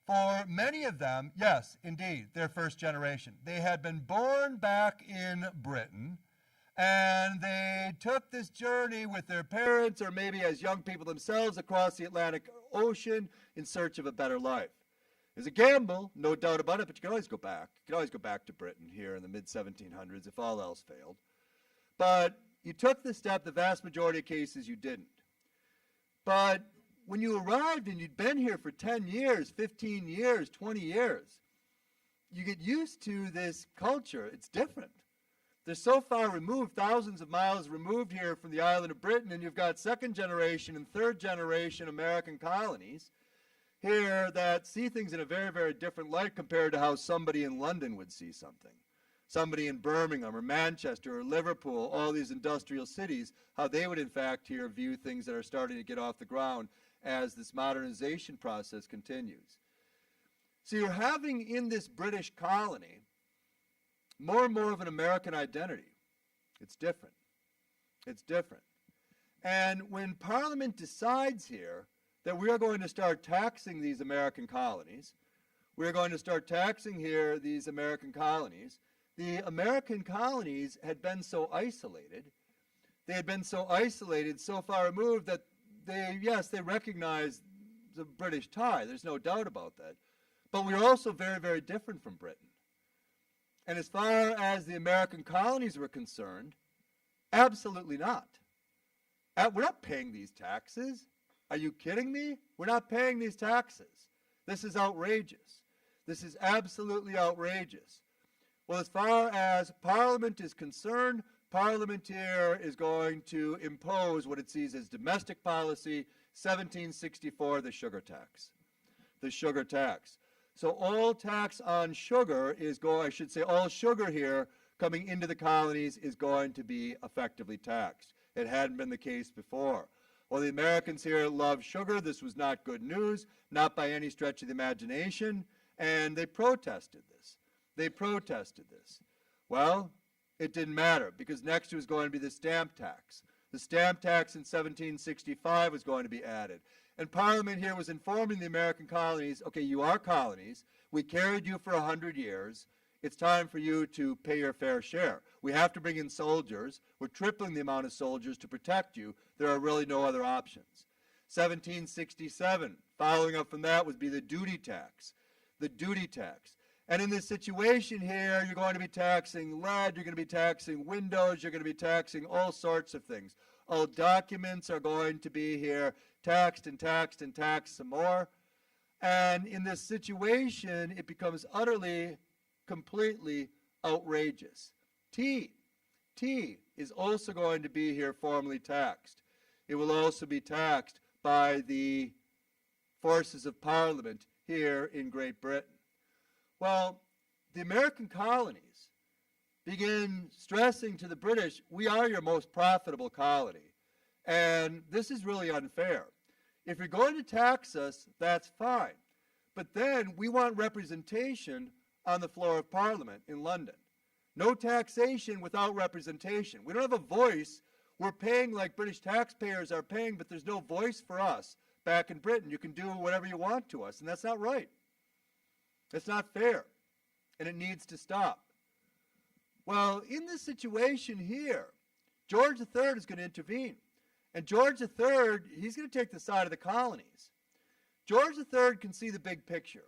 For many of them, yes, indeed, they're first generation. They had been born back in Britain, and they took this journey with their parents, or maybe as young people themselves, across the Atlantic Ocean in search of a better life. It's a gamble, no doubt about it, but you can always go back. You can always go back to Britain here in the mid-1700s if all else failed. But you took the step, the vast majority of cases you didn't. But when you arrived and you'd been here for 10 years, 15 years, 20 years, you get used to this culture. It's different. They're so far removed, thousands of miles removed here from the island of Britain, and you've got second generation and third generation American colonies here that see things in a very, very different light compared to how somebody in London would see something. Somebody in Birmingham or Manchester or Liverpool, all these industrial cities, how they would in fact here view things that are starting to get off the ground as this modernization process continues. So you're having in this British colony more and more of an American identity. It's different. It's different. And when Parliament decides here that we are going to start taxing these American colonies, we are going to start taxing here these American colonies, the American colonies had been so isolated, so far removed that they recognized the British tie. There's no doubt about that. But we're also very, very different from Britain. And as far as the American colonies were concerned, absolutely not. We're not paying these taxes. Are you kidding me? We're not paying these taxes. This is outrageous. This is absolutely outrageous. Well, as far as Parliament is concerned, Parliament here is going to impose what it sees as domestic policy, 1764, the sugar tax. The sugar tax. So all tax on sugar is all sugar here coming into the colonies is going to be effectively taxed. It hadn't been the case before. Well, the Americans here love sugar. This was not good news, not by any stretch of the imagination, and they protested this. Well, it didn't matter, because next was going to be the stamp tax. The stamp tax in 1765 was going to be added. And Parliament here was informing the American colonies, okay, you are colonies. We carried you for 100 years. It's time for you to pay your fair share. We have to bring in soldiers. We're tripling the amount of soldiers to protect you. There are really no other options. 1767, following up from that, would be the duty tax. The duty tax. And in this situation here, you're going to be taxing lead, you're going to be taxing windows, you're going to be taxing all sorts of things. All documents are going to be here taxed and taxed and taxed some more. And in this situation, it becomes utterly, completely outrageous. Tea is also going to be here formally taxed. it will also be taxed by the forces of Parliament here in Great Britain. Well, the American colonies begin stressing to the British, we are your most profitable colony, and this is really unfair. If you're going to tax us, that's fine, but then we want representation on the floor of Parliament in London. No taxation without representation. We don't have a voice. We're paying like British taxpayers are paying, but there's no voice for us back in Britain. You can do whatever you want to us, and that's not right. That's not fair, and it needs to stop. Well, in this situation here, George III is going to intervene. And George III, he's going to take the side of the colonies. George III can see the big picture.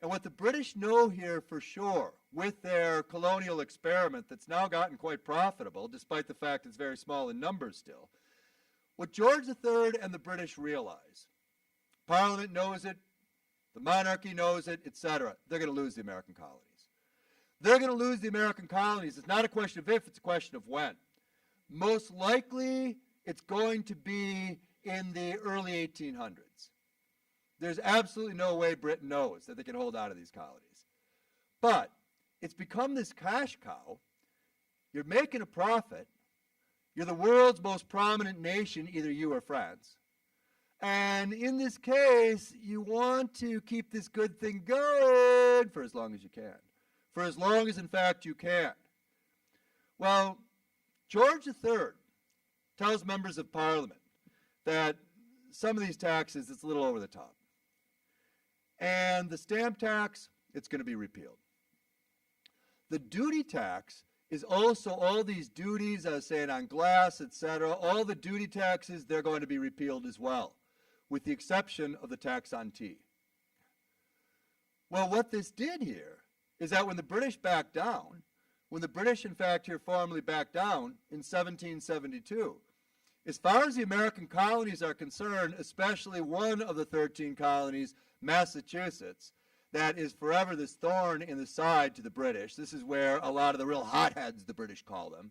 And what the British know here for sure, with their colonial experiment that's now gotten quite profitable, despite the fact it's very small in numbers still, what George III and the British realize, Parliament knows it, the monarchy knows it, etc., they're going to lose the American colonies. They're going to lose the American colonies. It's not a question of if, it's a question of when. Most likely, it's going to be in the early 1800s. There's absolutely no way Britain knows that they can hold out of these colonies. But it's become this cash cow. You're making a profit. You're the world's most prominent nation, either you or France. And in this case, you want to keep this good thing going for as long as you can. For as long as, in fact, you can. Well, George III tells members of Parliament that some of these taxes, it's a little over the top. And the stamp tax, it's going to be repealed. The duty tax is also all these duties, I was saying, on glass, etc. All the duty taxes, they're going to be repealed as well, with the exception of the tax on tea. Well, what this did here is that when the British backed down, when the British, in fact, here formally backed down in 1772, as far as the American colonies are concerned, especially one of the 13 colonies, Massachusetts, that is forever this thorn in the side to the British. This is where a lot of the real hotheads, the British call them,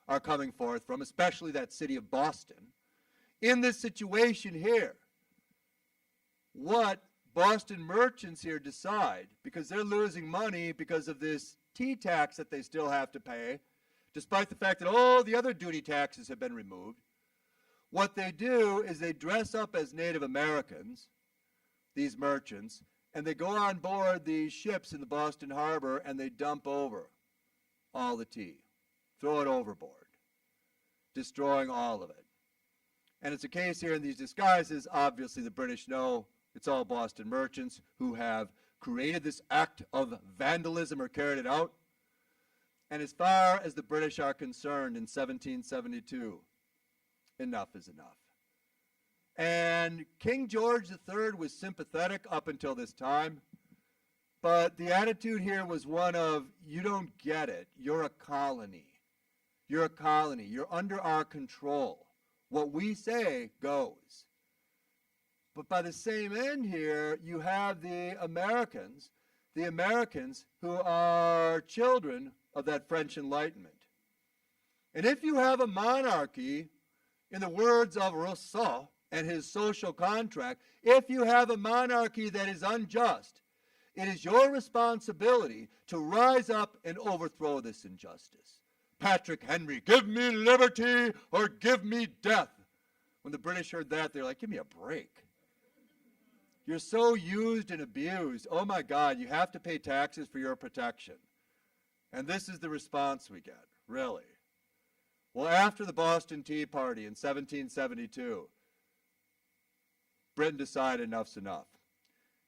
are coming forth from, especially that city of Boston. In this situation here, what Boston merchants here decide, because they're losing money because of this tea tax that they still have to pay, despite the fact that all the other duty taxes have been removed, what they do is they dress up as Native Americans, these merchants, and they go on board these ships in the Boston Harbor and they dump over all the tea, throw it overboard, destroying all of it. And it's a case here in these disguises, obviously the British know it's all Boston merchants who have created this act of vandalism or carried it out. And as far as the British are concerned in 1772, enough is enough. And King George III was sympathetic up until this time, but the attitude here was one of, you don't get it, you're a colony. You're a colony, you're under our control. What we say goes. But by the same end here, you have the Americans who are children of that French Enlightenment. And if you have a monarchy, in the words of Rousseau and his social contract, if you have a monarchy that is unjust, it is your responsibility to rise up and overthrow this injustice. Patrick Henry, give me liberty or give me death. When the British heard that, they're like, give me a break. You're so used and abused. Oh my God, you have to pay taxes for your protection. And this is the response we get, really. Well, after the Boston Tea Party in 1772, Britain decided enough's enough.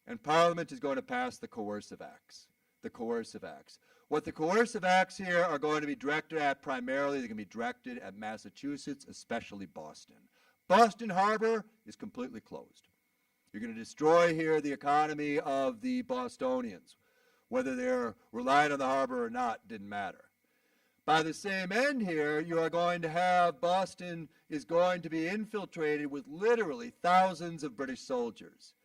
And Parliament is going to pass the coercive acts. The coercive acts. What the coercive acts here are going to be directed at primarily, they're going to be directed at Massachusetts, especially Boston. Boston Harbor is completely closed. You're going to destroy here the economy of the Bostonians. Whether they're relying on the harbor or not didn't matter. By the same end here, you are going to have Boston is going to be infiltrated with literally thousands of British soldiers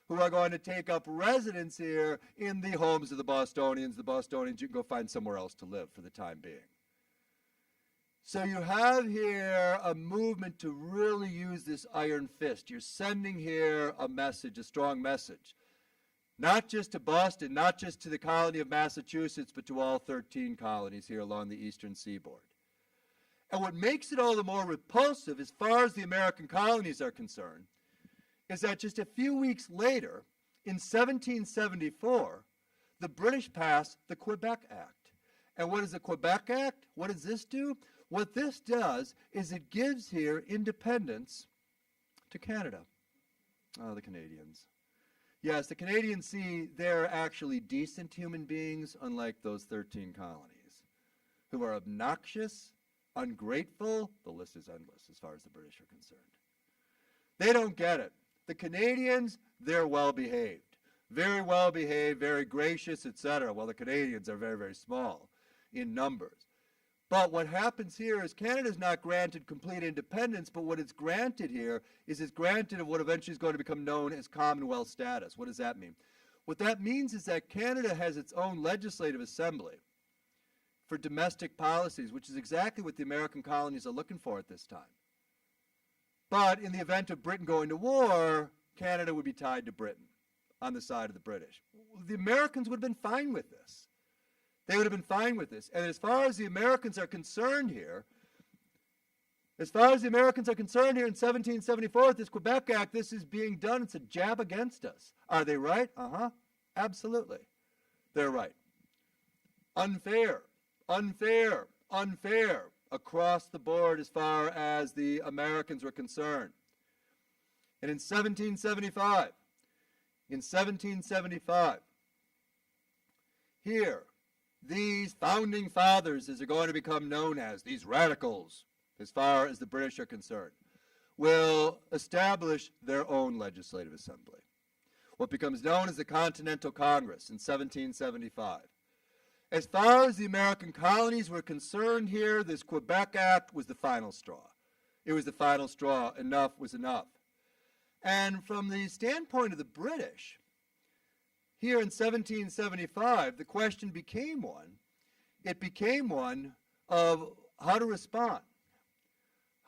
who are going to take up residence here in the homes of the Bostonians. The Bostonians, you can go find somewhere else to live for the time being. So you have here a movement to really use this iron fist. You're sending here a message, a strong message, not just to Boston, not just to the colony of Massachusetts, but to all 13 colonies here along the eastern seaboard. And what makes it all the more repulsive as far as the American colonies are concerned is that just a few weeks later, in 1774, the British passed the Quebec Act. And what is the Quebec Act? What does this do? What this does is it gives here independence to Canada. Oh, the Canadians. Yes, the Canadians see they're actually decent human beings, unlike those 13 colonies, who are obnoxious, ungrateful. The list is endless as far as the British are concerned. They don't get it. The Canadians, they're well behaved, very gracious, etc. Well, the Canadians are very, very small in numbers. But what happens here is Canada's not granted complete independence, but what it's granted here is it's granted of what eventually is going to become known as Commonwealth status. What does that mean? What that means is that Canada has its own legislative assembly for domestic policies, which is exactly what the American colonies are looking for at this time. But in the event of Britain going to war, Canada would be tied to Britain on the side of the British. The Americans would have been fine with this. They would have been fine with this. And as far as the Americans are concerned here, in 1774, this Quebec Act, this is being done. It's a jab against us. Are they right? Absolutely. They're right. Unfair, unfair, unfair across the board as far as the Americans were concerned. And in 1775, here, these founding fathers, as they're going to become known as, these radicals, as far as the British are concerned, will establish their own legislative assembly, what becomes known as the Continental Congress in 1775. As far as the American colonies were concerned here, this Quebec Act was the final straw. It was the final straw. Enough was enough. And from the standpoint of the British, here in 1775, the question became one. It became one of how to respond.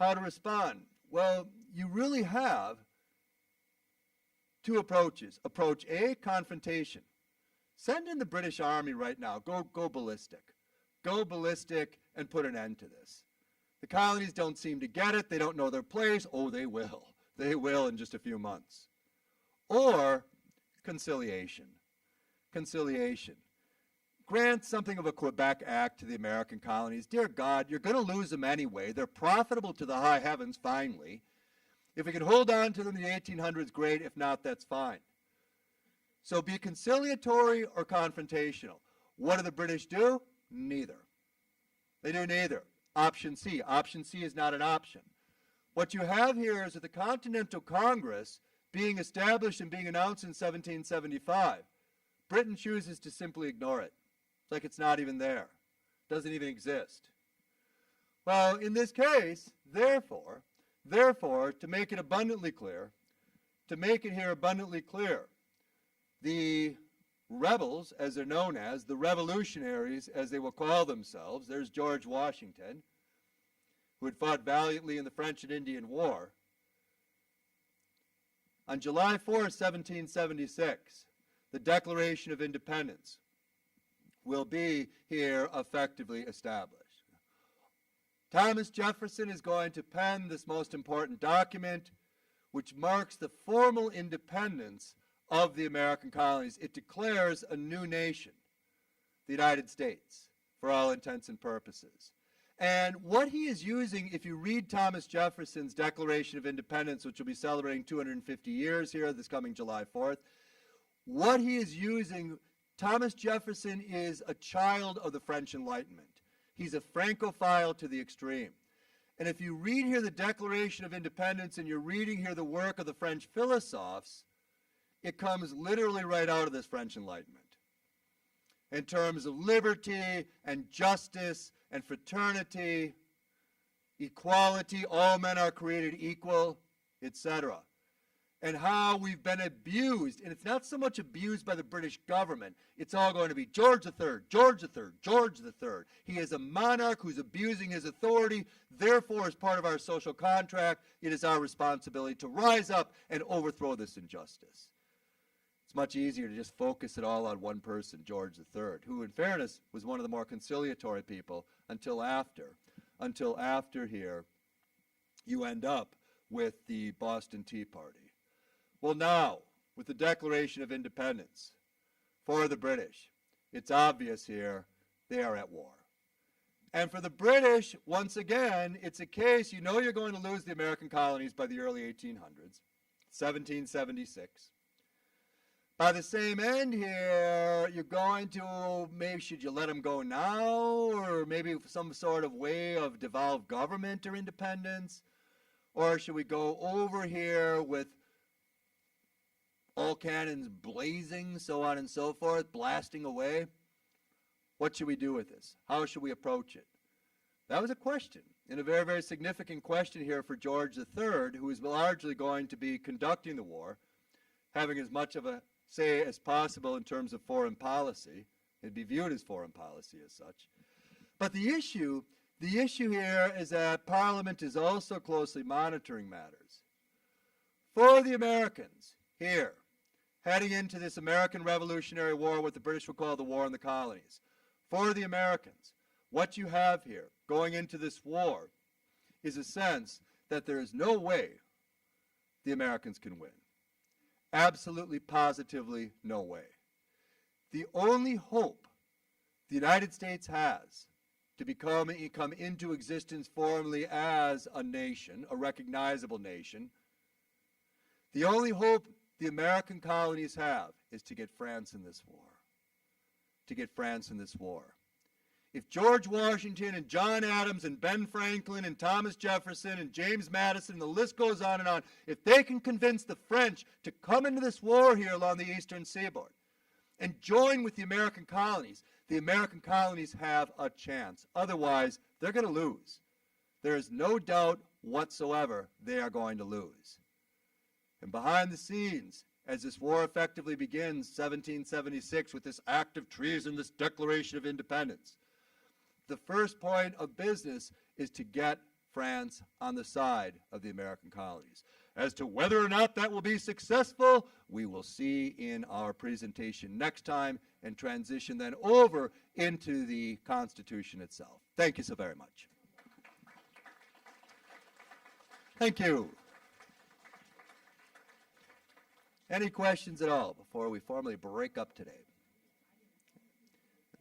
How to respond. Well, you really have two approaches. Approach A, confrontation. Send in the British Army right now. Go ballistic. Go ballistic and put an end to this. The colonies don't seem to get it. They don't know their place. Oh, they will. They will in just a few months. Or conciliation. Conciliation. Grant something of a Quebec Act to the American colonies. Dear God, you're going to lose them anyway. They're profitable to the high heavens, finally. If we can hold on to them in the 1800s, great. If not, that's fine. So be conciliatory or confrontational. What do the British do? Neither. They do neither. Option C. Option C is not an option. What you have here is that the Continental Congress being established and being announced in 1775, Britain chooses to simply ignore it. It's like it's not even there. It doesn't even exist. Well, in this case, therefore, to make it abundantly clear, the rebels, as they're known as, the revolutionaries, as they will call themselves, there's George Washington, who had fought valiantly in the French and Indian War. On July 4, 1776, the Declaration of Independence will be here effectively established. Thomas Jefferson is going to pen this most important document, which marks the formal independence of the American colonies. It declares a new nation, the United States, for all intents and purposes. And what he is using, if you read Thomas Jefferson's Declaration of Independence, which will be celebrating 250 years here this coming July 4th, what he is using, Thomas Jefferson is a child of the French Enlightenment. He's a Francophile to the extreme. And if you read here the Declaration of Independence and you're reading here the work of the French philosophes, it comes literally right out of this French Enlightenment. In terms of liberty and justice and fraternity, equality, all men are created equal, etc. and how we've been abused. And it's not so much abused by the British government. It's all going to be George III, George III, George III. He is a monarch who's abusing his authority. Therefore, as part of our social contract, it is our responsibility to rise up and overthrow this injustice. It's much easier to just focus it all on one person, George III, who, in fairness, was one of the more conciliatory people until after here you end up with the Boston Tea Party. Well, now, with the Declaration of Independence for the British, it's obvious here they are at war. And for the British, once again, it's a case, you know you're going to lose the American colonies by the early 1800s, 1776. By the same end here, you're going to, maybe should you let them go now, or maybe some sort of way of devolved government or independence? Or should we go over here with all cannons blazing, so on and so forth, blasting away? What should we do with this? How should we approach it? That was a question, and a very, very significant question here for George III, who is largely going to be conducting the war, having as much of a say as possible in terms of foreign policy. It'd be viewed as foreign policy as such. But the issue here is that Parliament is also closely monitoring matters. For the Americans here, heading into this American Revolutionary War, what the British would call the War in the Colonies, for the Americans, what you have here going into this war is a sense that there is no way the Americans can win. Absolutely, positively, no way. The only hope the United States has to come into existence formally as a nation, a recognizable nation, the only hope the American colonies have is to get France in this war. To get France in this war. If George Washington and John Adams and Ben Franklin and Thomas Jefferson and James Madison, the list goes on, if they can convince the French to come into this war here along the eastern seaboard and join with the American colonies have a chance. Otherwise, they're going to lose. There is no doubt whatsoever they are going to lose. And behind the scenes, as this war effectively begins, 1776, with this act of treason, this Declaration of Independence, the first point of business is to get France on the side of the American colonies. As to whether or not that will be successful, we will see in our presentation next time and transition then over into the Constitution itself. Thank you so very much. Thank you. Any questions at all before we formally break up today?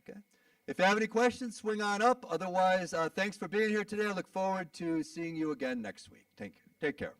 Okay. If you have any questions, swing on up. Otherwise, thanks for being here today. I look forward to seeing you again next week. Thank you. Take care.